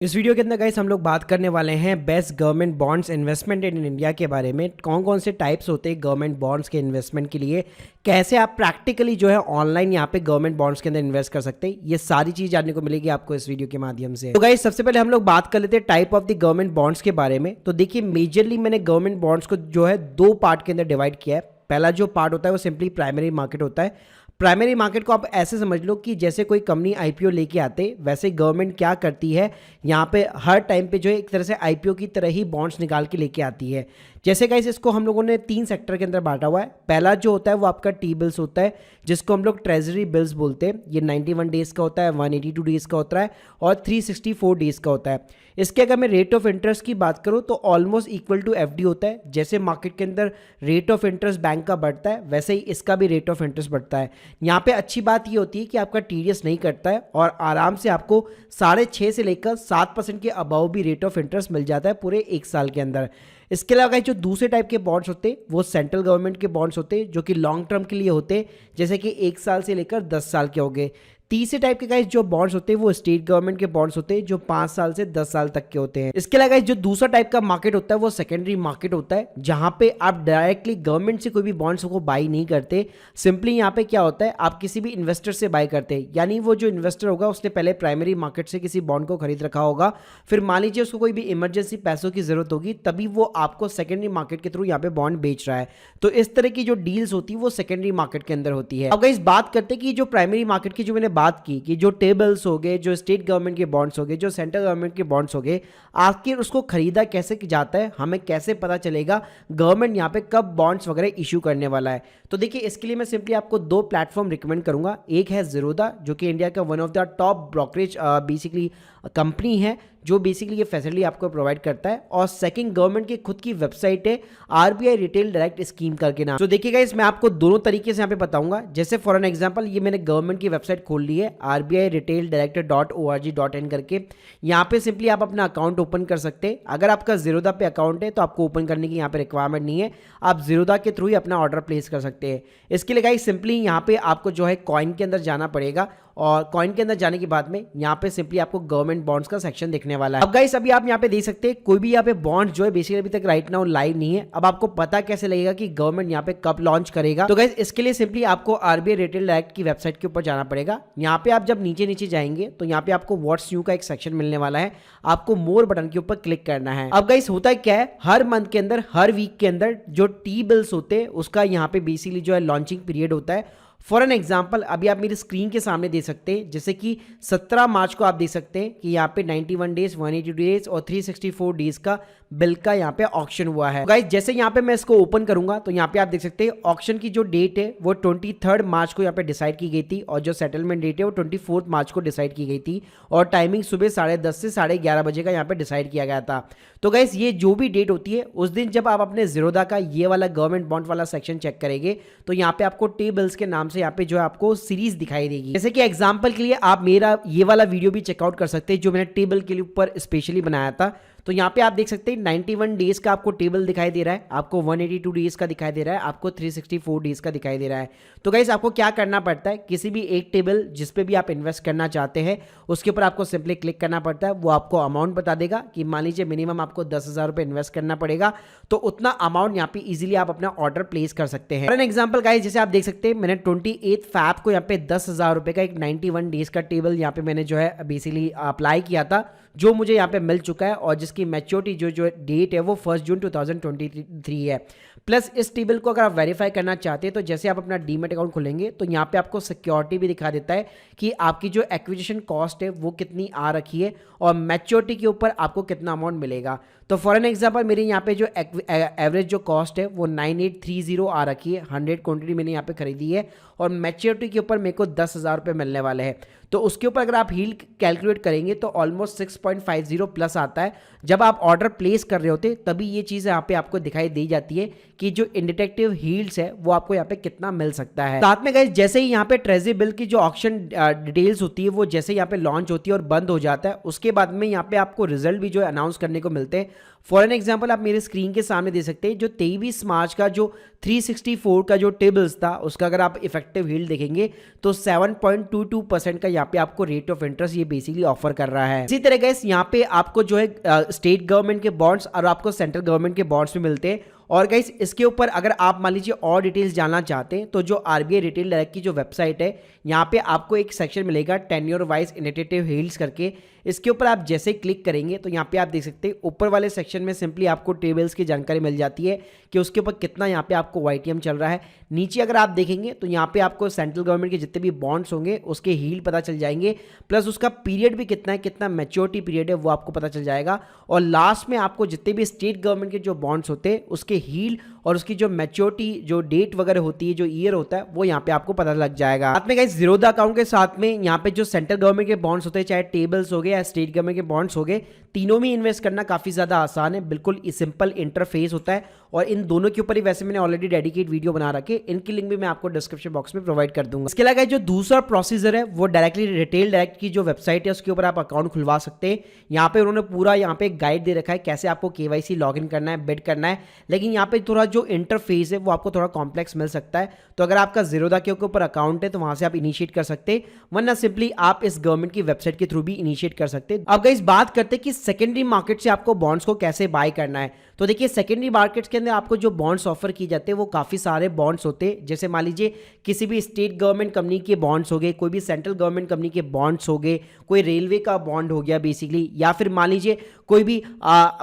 इस वीडियो के अंदर गाइस हम लोग बात करने वाले हैं best government bonds investment in India के बारे में। कौन कौन से टाइप्स होते हैं गवर्नमेंट बॉन्ड्स के इन्वेस्टमेंट के लिए, कैसे आप प्रैक्टिकली जो है ऑनलाइन यहाँ पे गवर्नमेंट बॉन्ड्स के अंदर इन्वेस्ट कर सकते हैं, ये सारी चीज जानने को मिलेगी आपको इस वीडियो के माध्यम से। तो गाइस सबसे पहले हम लोग बात कर लेते हैं type of the government bonds के बारे में। तो देखिए मेजरली मैंने गवर्नमेंट बॉन्ड्स को जो है दो पार्ट के अंदर डिवाइड किया है। पहला जो पार्ट होता है वो सिंपली प्राइमरी मार्केट होता है। प्राइमरी मार्केट को आप ऐसे समझ लो कि जैसे कोई कंपनी आईपीओ लेके आते, वैसे गवर्नमेंट क्या करती है यहाँ पे हर टाइम पे जो है एक तरह से आईपीओ की तरह ही बॉन्ड्स निकाल के लेके आती है। जैसे गाइस इसको हम लोगों ने 3 सेक्टर के अंदर बांटा हुआ है। पहला जो होता है वो आपका टी बिल्स होता है, जिसको हम लोग ट्रेजरी बिल्स बोलते हैं। ये 91 डेज का होता है, 182 डेज का होता है और 364 डेज का होता है। इसके अगर मैं रेट ऑफ इंटरेस्ट की बात करूं तो ऑलमोस्ट इक्वल टू एफडी होता है। जैसे मार्केट के अंदर रेट ऑफ इंटरेस्ट बैंक का बढ़ता है, वैसे ही इसका भी रेट ऑफ इंटरेस्ट बढ़ता है। यहाँ पे अच्छी बात ये होती है कि आपका टीडीएस नहीं कटता है और आराम से आपको 6.5 से लेकर 7% के अबाव भी रेट ऑफ इंटरेस्ट मिल जाता है पूरे 1 साल के अंदर। इसके अलावा जो दूसरे टाइप के बॉन्ड्स होते हैं वो सेंट्रल गवर्नमेंट के बॉन्ड्स होते हैं, जो कि लॉन्ग टर्म के लिए होते हैं, जैसे कि 1 साल से लेकर 10 साल के हो गए। तीसरे टाइप के गाइस जो बॉन्ड्स होते हैं वो स्टेट गवर्नमेंट के बॉन्ड्स होते हैं, जो 5 साल से 10 साल तक के होते हैं। इसके अलावा जो दूसरा टाइप का मार्केट होता है वो सेकेंडरी मार्केट होता है, जहां पे आप डायरेक्टली गवर्नमेंट से कोई भी बॉन्ड्स को बाई नहीं करते। सिंपली यहाँ पे क्या होता है, आप किसी भी इन्वेस्टर से बाई करते हैं। यानी वो जो इन्वेस्टर होगा उसने पहले प्राइमरी मार्केट से किसी बॉन्ड को खरीद रखा होगा, फिर मान लीजिए उसको कोई भी इमरजेंसी पैसों की जरूरत होगी, तभी वो आपको सेकेंडरी मार्केट के थ्रू यहाँ पे बॉन्ड बेच रहा है। तो इस तरह की जो डील्स होती है वो सेकेंडरी मार्केट के अंदर होती है। अब गाइस बात करते हैं कि जो प्राइमरी मार्केट की जो मैंने बात की कि जो टेबल्स हो गए, जो स्टेट गवर्नमेंट के बॉन्ड्स हो गए, जो सेंट्रल गवर्नमेंट के बॉन्ड्स हो गए, आखिर उसको खरीदा कैसे जाता है, हमें कैसे पता चलेगा गवर्नमेंट यहाँ पे कब बॉन्ड्स वगैरह इशू करने वाला है। तो देखिए इसके लिए मैं सिंपली आपको 2 प्लेटफॉर्म रिकमेंड करूंगा। एक है ज़ीरोधा, जो कि इंडिया का one of the top brokerage basically company है, जो बेसिकली ये फैसिलिटी आपको प्रोवाइड करता है। और सेकंड गवर्नमेंट की खुद की वेबसाइट है आरबीआई रिटेल डायरेक्ट स्कीम करके नाम। तो देखिएगा इसमें आपको दोनों तरीके से यहाँ पे बताऊंगा। जैसे फॉर एन एग्जांपल ये मैंने गवर्नमेंट की वेबसाइट खोल ली है आरबीआई रिटेल डायरेक्ट .org.in करके। यहाँ पे सिंपली आप अपना अकाउंट ओपन कर सकते हैं। अगर आपका ज़ीरोधा पे अकाउंट है तो आपको ओपन करने की यहाँ पे रिक्वायरमेंट नहीं है, आप ज़ीरोधा के थ्रू ही अपना ऑर्डर प्लेस कर सकते हैं। इसके लिए गाइस सिंपली यहाँ पे आपको जो है कॉइन के अंदर जाना पड़ेगा और कॉइन के अंदर जाने के बाद में यहाँ पे सिंपली आपको गवर्नमेंट बॉन्ड्स का सेक्शन देखने वाला है। अब गाइस अभी आप यहाँ पे देख सकते हैं कोई भी यहाँ पे बॉन्ड जो है बेसिकली अभी तक राइट नाउ लाइव नहीं है। अब आपको पता कैसे लगेगा कि गवर्नमेंट यहाँ पे कब लॉन्च करेगा? तो गाइस इसके लिए सिंपली आपको आरबीआई रिटेल डायरेक्ट की वेबसाइट के ऊपर जाना पड़ेगा। यहाँ पे आप जब नीचे नीचे जाएंगे तो यहाँ पे आपको व्हाट्स न्यू का एक सेक्शन मिलने वाला है, आपको मोर बटन के ऊपर क्लिक करना है। अब गाइस होता है क्या है, हर मंथ के अंदर, हर वीक के अंदर जो टी बिल्स होते हैं उसका यहाँ पे बेसिकली जो है लॉन्चिंग पीरियड होता है। फॉर एन एग्जाम्पल अभी आप मेरी स्क्रीन के सामने दे सकते हैं, जैसे कि 17 मार्च को आप देख सकते हैं कि यहाँ पे 91 डेज, 182 डेज और 364 डेज का बिल का यहाँ पे ऑक्शन हुआ है। गाइस जैसे यहाँ पे मैं इसको ओपन करूंगा तो यहाँ पे आप देख सकते हैं ऑक्शन की जो डेट है वो 23 मार्च को यहाँ पे डिसाइड की गई थी और जो सेटलमेंट डेट है वो 24 मार्च को डिसाइड की गई थी और टाइमिंग सुबह 10:30 से 11:30 बजे का यहाँ पे डिसाइड किया गया था। तो गाइस ये जो भी डेट होती है उस दिन जब आप अपने ज़ीरोधा का ये वाला गवर्नमेंट बॉन्ड वाला सेक्शन चेक करेंगे तो यहाँ पे आपको टी बिल्स के नाम से यहाँ पे जो है आपको सीरीज दिखाई देगी। जैसे कि एग्जांपल के लिए आप मेरा ये वाला वीडियो भी चेकआउट कर सकते हैं जो मैंने टेबल के ऊपर स्पेशली बनाया था। तो यहाँ पे आप देख सकते हैं 91 डेज का आपको टेबल दिखाई दे रहा है, आपको 182 डेज का दिखाई दे रहा है, आपको 364 डेज का दिखाई दे रहा है। तो गाइस आपको क्या करना पड़ता है, किसी भी एक टेबल जिस पे भी आप इन्वेस्ट करना चाहते हैं उसके ऊपर आपको सिंपली क्लिक करना पड़ता है। वो आपको अमाउंट बता देगा कि मान लीजिए मिनिमम आपको 10,000 रुपये इन्वेस्ट करना पड़ेगा, तो उतना अमाउंट यहाँ पे इजीली आप अपना ऑर्डर प्लेस कर सकते हैं। फॉर एन एग्जाम्पल गाइस जैसे आप देख सकते हैं मैंने 28 फैब को यहाँ पे 10,000 रुपये का एक 91 डेज का टेबल यहाँ पे मैंने जो है बेसिकली अप्लाई किया था, जो मुझे यहाँ पे मिल चुका है और जिसकी मैच्योरिटी जो डेट है वो 1 जून 2023 है। प्लस इस टेबल को अगर आप वेरीफाई करना चाहते हैं तो जैसे आप अपना डीमेट अकाउंट खोलेंगे तो यहाँ पे आपको सिक्योरिटी भी दिखा देता है कि आपकी जो एक्विजिशन कॉस्ट है वो कितनी आ रखी है और मैच्योरिटी के ऊपर आपको कितना अमाउंट मिलेगा। तो फॉर एन एग्जाम्पल मेरे यहाँ पे जो एवरेज जो कॉस्ट है वो 9830 आ रखी है, 100 क्वांटिटी मैंने यहाँ पे खरीदी है और मैच्योरिटी के ऊपर मेरे को 10,000 रुपये मिलने वाले हैं। तो उसके ऊपर अगर आप हील कैलकुलेट करेंगे तो ऑलमोस्ट 6.50 प्लस आता है। जब आप ऑर्डर प्लेस कर रहे होते तभी ये चीज़ यहाँ पे आपको दिखाई दी जाती है कि जो इंडिकेटिव यील्ड्स है वो आपको यहाँ पे कितना मिल सकता है। साथ में गाइस जैसे ही यहाँ पे ट्रेजरी बिल की जो ऑक्शन डिटेल्स होती है वो जैसे यहाँ पे लॉन्च होती है और बंद हो जाता है, उसके बाद में यहाँ पे आपको रिजल्ट भी जो है अनाउंस करने को मिलते हैं। फॉर एन एग्जाम्पल आप मेरे स्क्रीन के सामने दे सकते हैं जो 23 मार्च का जो 364 का जो टेबल्स था उसका अगर आप इफेक्टिव यील्ड देखेंगे तो 7.22% का यहाँ पे आपको रेट ऑफ इंटरेस्ट ये बेसिकली ऑफर कर रहा है। इसी तरह गाइस यहाँ पे आपको जो है स्टेट गवर्नमेंट के बॉन्ड्स और आपको सेंट्रल गवर्नमेंट के बॉन्ड्स भी मिलते हैं। और गाइस इसके ऊपर अगर आप मान लीजिए और डिटेल्स जानना चाहते हैं तो जो आरबीआई रिटेल डायरेक्ट की जो वेबसाइट है यहाँ पे आपको एक सेक्शन मिलेगा टेन्योर वाइज इंडिकेटिव यील्ड्स करके। इसके ऊपर आप जैसे क्लिक करेंगे तो यहाँ पे आप देख सकते हैं ऊपर वाले सेक्शन में सिंपली आपको टेबल्स की जानकारी मिल जाती है कि उसके ऊपर कितना यहाँ पे आपको वाईटीएम चल रहा है। नीचे अगर आप देखेंगे तो यहाँ पे आपको सेंट्रल गवर्नमेंट के जितने भी बॉन्ड्स होंगे उसके यील्ड पता चल जाएंगे, प्लस उसका पीरियड भी कितना है, कितना मैच्योरिटी पीरियड है वो आपको पता चल जाएगा। और लास्ट में आपको जितने भी स्टेट गवर्नमेंट के जो बॉन्ड्स होते हैं उसके यील्ड और उसकी जो मैच्योरिटी जो डेट वगैरह होती है, जो ईयर होता है, वो यहाँ पे आपको पता लग जाएगा। साथ में गाइस जीरोधा अकाउंट के साथ में यहाँ पे जो सेंट्रल गवर्नमेंट के बॉन्ड्स होते हैं, चाहे टेबल्स हो गए या स्टेट गवर्नमेंट के बॉन्ड्स हो गए, तीनों में इन्वेस्ट करना काफी ज्यादा आसान है। बिल्कुल सिंपल इंटरफेस होता है और इन दोनों के ऊपर ही वैसे मैंने ऑलरेडी डेडिकेट वीडियो बना रखे, इनकी लिंक भी मैं आपको डिस्क्रिप्शन बॉक्स में प्रोवाइड कर दूंगा। इसके अलावा जो दूसरा प्रोसीजर है वो डायरेक्टली रिटेल डायरेक्ट की जो वेबसाइट है उसके ऊपर आप अकाउंट खुलवा सकते हैं। यहाँ पे उन्होंने पूरा यहाँ पे गाइड दे रखा है कैसे आपको केवाईसी लॉगिन करना है, बिड करना है, लेकिन यहाँ पे थोड़ा जो इंटरफेस है वो आपको थोड़ा कॉम्प्लेक्स मिल सकता है। तो अगर आपका जीरोधा के ऊपर अकाउंट है तो वहां से आप इनिशिएट कर सकते हैं, वरना सिंपली आप इस गवर्नमेंट की वेबसाइट के थ्रू भी इनिशिएट कर सकते हैं। अब गाइस बात करते हैं कि सेकेंडरी मार्केट से आपको बॉन्ड्स को कैसे बाय करना है। तो देखिए सेकेंडरी मार्केट्स के अंदर आपको जो बॉन्ड्स ऑफर किए जाते हैं वो काफी सारे बॉन्ड्स होते हैं। जैसे मान लीजिए किसी भी स्टेट गवर्नमेंट कंपनी के बॉन्ड्स हो गए, कोई भी सेंट्रल गवर्नमेंट कंपनी के बॉन्ड्स हो गए, कोई रेलवे का बॉन्ड हो गया बेसिकली, या फिर मान लीजिए कोई भी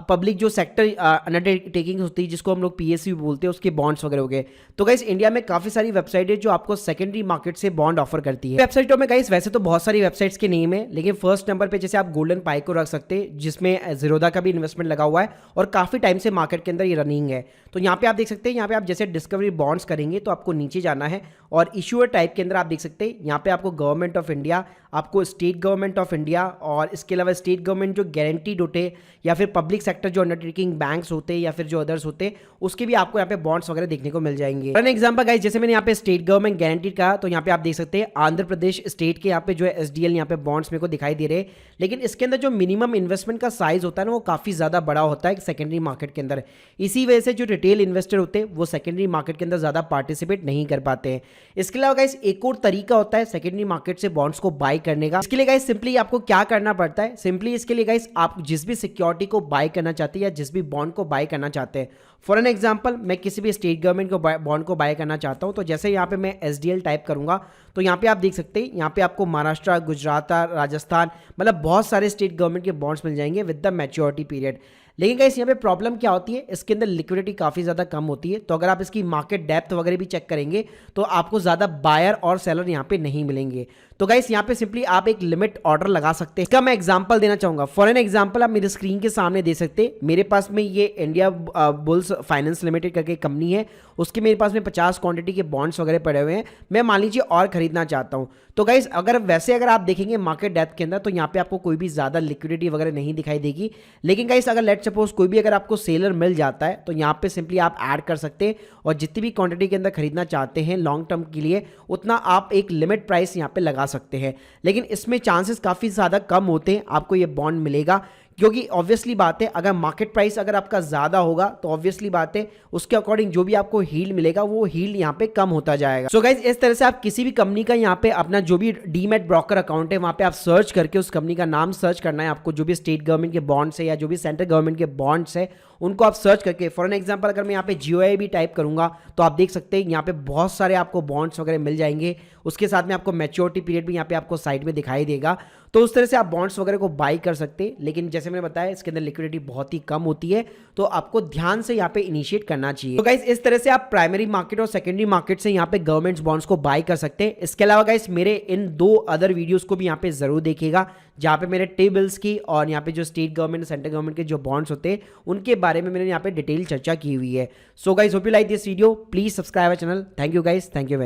पब्लिक जो सेक्टर अंडरटेकिंग होती है जिसको हम लोग पीएसयू बोलते हैं उसके बॉन्ड्स वगैरह हो गए। तो गाइस इंडिया में काफी सारी वेबसाइट है जो आपको सेकेंडरी मार्केट से बॉन्ड ऑफर करती है। वेबसाइटों में गाइस वैसे तो बहुत सारी वेबसाइट्स के नेम है, लेकिन फर्स्ट नंबर पे जैसे आप गोल्डन पाई को रख सकते हैं जिसमें जीरोधा का भी इन्वेस्टमेंट लगा हुआ है और काफी टाइम से मार्केट के अंदर ये रनिंग है। तो यहाँ पे आप देख सकते हैं, यहाँ पे आप जैसे डिस्कवरी बॉन्ड्स करेंगे तो आपको नीचे जाना है और इश्यूअर टाइप के अंदर आप देख सकते हैं यहाँ पे आपको गवर्नमेंट ऑफ इंडिया, आपको स्टेट गवर्नमेंट ऑफ इंडिया और इसके अलावा स्टेट गवर्नमेंट जो गारंटीड होते या फिर पब्लिक सेक्टर जो अंडरटेकिंग बैंक्स होते या फिर जो अदर्स होते उसके भी आपको यहाँ पे बॉन्ड्स वगैरह देखने को मिल जाएंगे। फॉर एग्जांपल गाइस जैसे मैंने यहाँ पे स्टेट गवर्नमेंट गारंटीड कहा तो यहाँ पे आप देख सकते हैं आंध्र प्रदेश स्टेट के यहाँ पे जो है एसडीएल यहाँ पे बॉन्ड्स मेरे को दिखाई दे रहे हैं, लेकिन इसके अंदर जो मिनिमम इन्वेस्टमेंट का साइज होता है ना वो काफी ज्यादा बड़ा होता है सेकेंडरी मार्केट के अंदर। इसी वजह से जो रिटेल इन्वेस्टर होते हैं वो सेकेंडरी मार्केट के अंदर ज्यादा पार्टिसिपेट नहीं कर पाते हैं। इसके अलावा गाइस एक और तरीका होता है सेकेंडरी मार्केट से बॉन्ड्स को बाय करने का। इसके लिए गाइस सिंपली आपको क्या करना पड़ता है, सिंपली इसके लिए गाइस आप जिस भी सिक्योरिटी को बाय करना चाहते हैं या जिस भी बॉन्ड को बाय करना चाहते हैं, फॉर एन एग्जांपल मैं किसी भी स्टेट गवर्नमेंट को बॉन्ड को बाय करना चाहता हूं तो जैसे यहाँ पे मैं एसडीएल टाइप करूंगा तो यहाँ पे आप देख सकते हैं यहाँ पे आपको महाराष्ट्र, गुजरात, राजस्थान, मतलब बहुत सारे स्टेट गवर्नमेंट के बॉन्ड्स मिल जाएंगे विद द मैच्योरिटी पीरियड। लेकिन गाइस यहाँ पे प्रॉब्लम क्या होती है, इसके अंदर लिक्विडिटी काफ़ी ज़्यादा कम होती है। तो अगर आप इसकी मार्केट डेप्थ वगैरह भी चेक करेंगे तो आपको ज़्यादा बायर और सेलर यहाँ पे नहीं मिलेंगे। तो गाइस यहाँ पे सिंपली आप एक लिमिट ऑर्डर लगा सकते हैं। इसका मैं एग्जांपल देना चाहूँगा। फॉर एन एग्जांपल आप मेरे स्क्रीन के सामने दे सकते हैं, मेरे पास में ये इंडिया बुल्स फाइनेंस लिमिटेड करके कंपनी है, उसके मेरे पास में 50 क्वांटिटी के बॉन्ड्स वगैरह पड़े हुए हैं, मैं मान लीजिए और खरीदना चाहता हूँ। तो गाइस अगर आप देखेंगे मार्केट डेप्थ के अंदर तो यहाँ पे आपको कोई भी ज़्यादा लिक्विडिटी वगैरह नहीं दिखाई देगी। लेकिन गाइस अगर लेट सपोज कोई भी अगर आपको सेलर मिल जाता है तो यहाँ पे सिंपली आप ऐड कर सकते हैं और जितनी भी क्वांटिटी के अंदर खरीदना चाहते हैं लॉन्ग टर्म के लिए उतना आप एक लिमिट प्राइस यहाँ पे लगा सकते हैं। लेकिन इसमें चांसेस काफ़ी ज़्यादा कम होते हैं आपको ये बॉन्ड मिलेगा, क्योंकि ऑब्वियसली बात है अगर मार्केट प्राइस अगर आपका ज़्यादा होगा तो ऑब्वियसली बात है उसके अकॉर्डिंग जो भी आपको हील्ड मिलेगा वो हील्ड यहाँ पे कम होता जाएगा। सो गाइज इस तरह से आप किसी भी कंपनी का यहाँ पे अपना जो भी डीमैट ब्रोकर अकाउंट है वहाँ पे आप सर्च करके उस कंपनी का नाम सर्च करना है आपको, जो भी स्टेट गवर्नमेंट के बॉन्ड्स है या जो भी सेंट्रल गवर्नमेंट के बॉन्ड्स है उनको आप सर्च करके, फॉर एन एग्जांपल अगर मैं यहाँ पे जीओआई भी टाइप करूंगा तो आप देख सकते हैं यहाँ पे बहुत सारे आपको बॉन्ड्स वगैरह मिल जाएंगे। उसके साथ में आपको मैच्योरिटी पीरियड भी यहाँ पे आपको साइड में दिखाई देगा। तो उस तरह से आप बॉन्ड्स वगैरह को बाई कर सकते हैं। लेकिन जैसे मैंने बताया इसके अंदर लिक्विडिटी बहुत ही कम होती है तो आपको ध्यान से यहाँ पे इनिशिएट करना चाहिए। तो गाइस इस तरह से आप प्राइमरी मार्केट और सेकेंडरी मार्केट से यहाँ पे गवर्नमेंट बॉन्ड्स को बाई कर सकते हैं। इसके अलावा गाइस मेरे इन 2 अदर वीडियोस को भी यहाँ पे जरूर देखिएगा जहाँ पे मेरे टेबल्स की और यहाँ पे जो स्टेट गवर्नमेंट सेंट्रल गवर्नमेंट के जो बॉन्ड्स होते हैं उनके बारे में मैंने यहाँ पे डिटेल चर्चा की हुई है। So guys hope you like this video, please subscribe our channel. Thank you guys, thank you very much.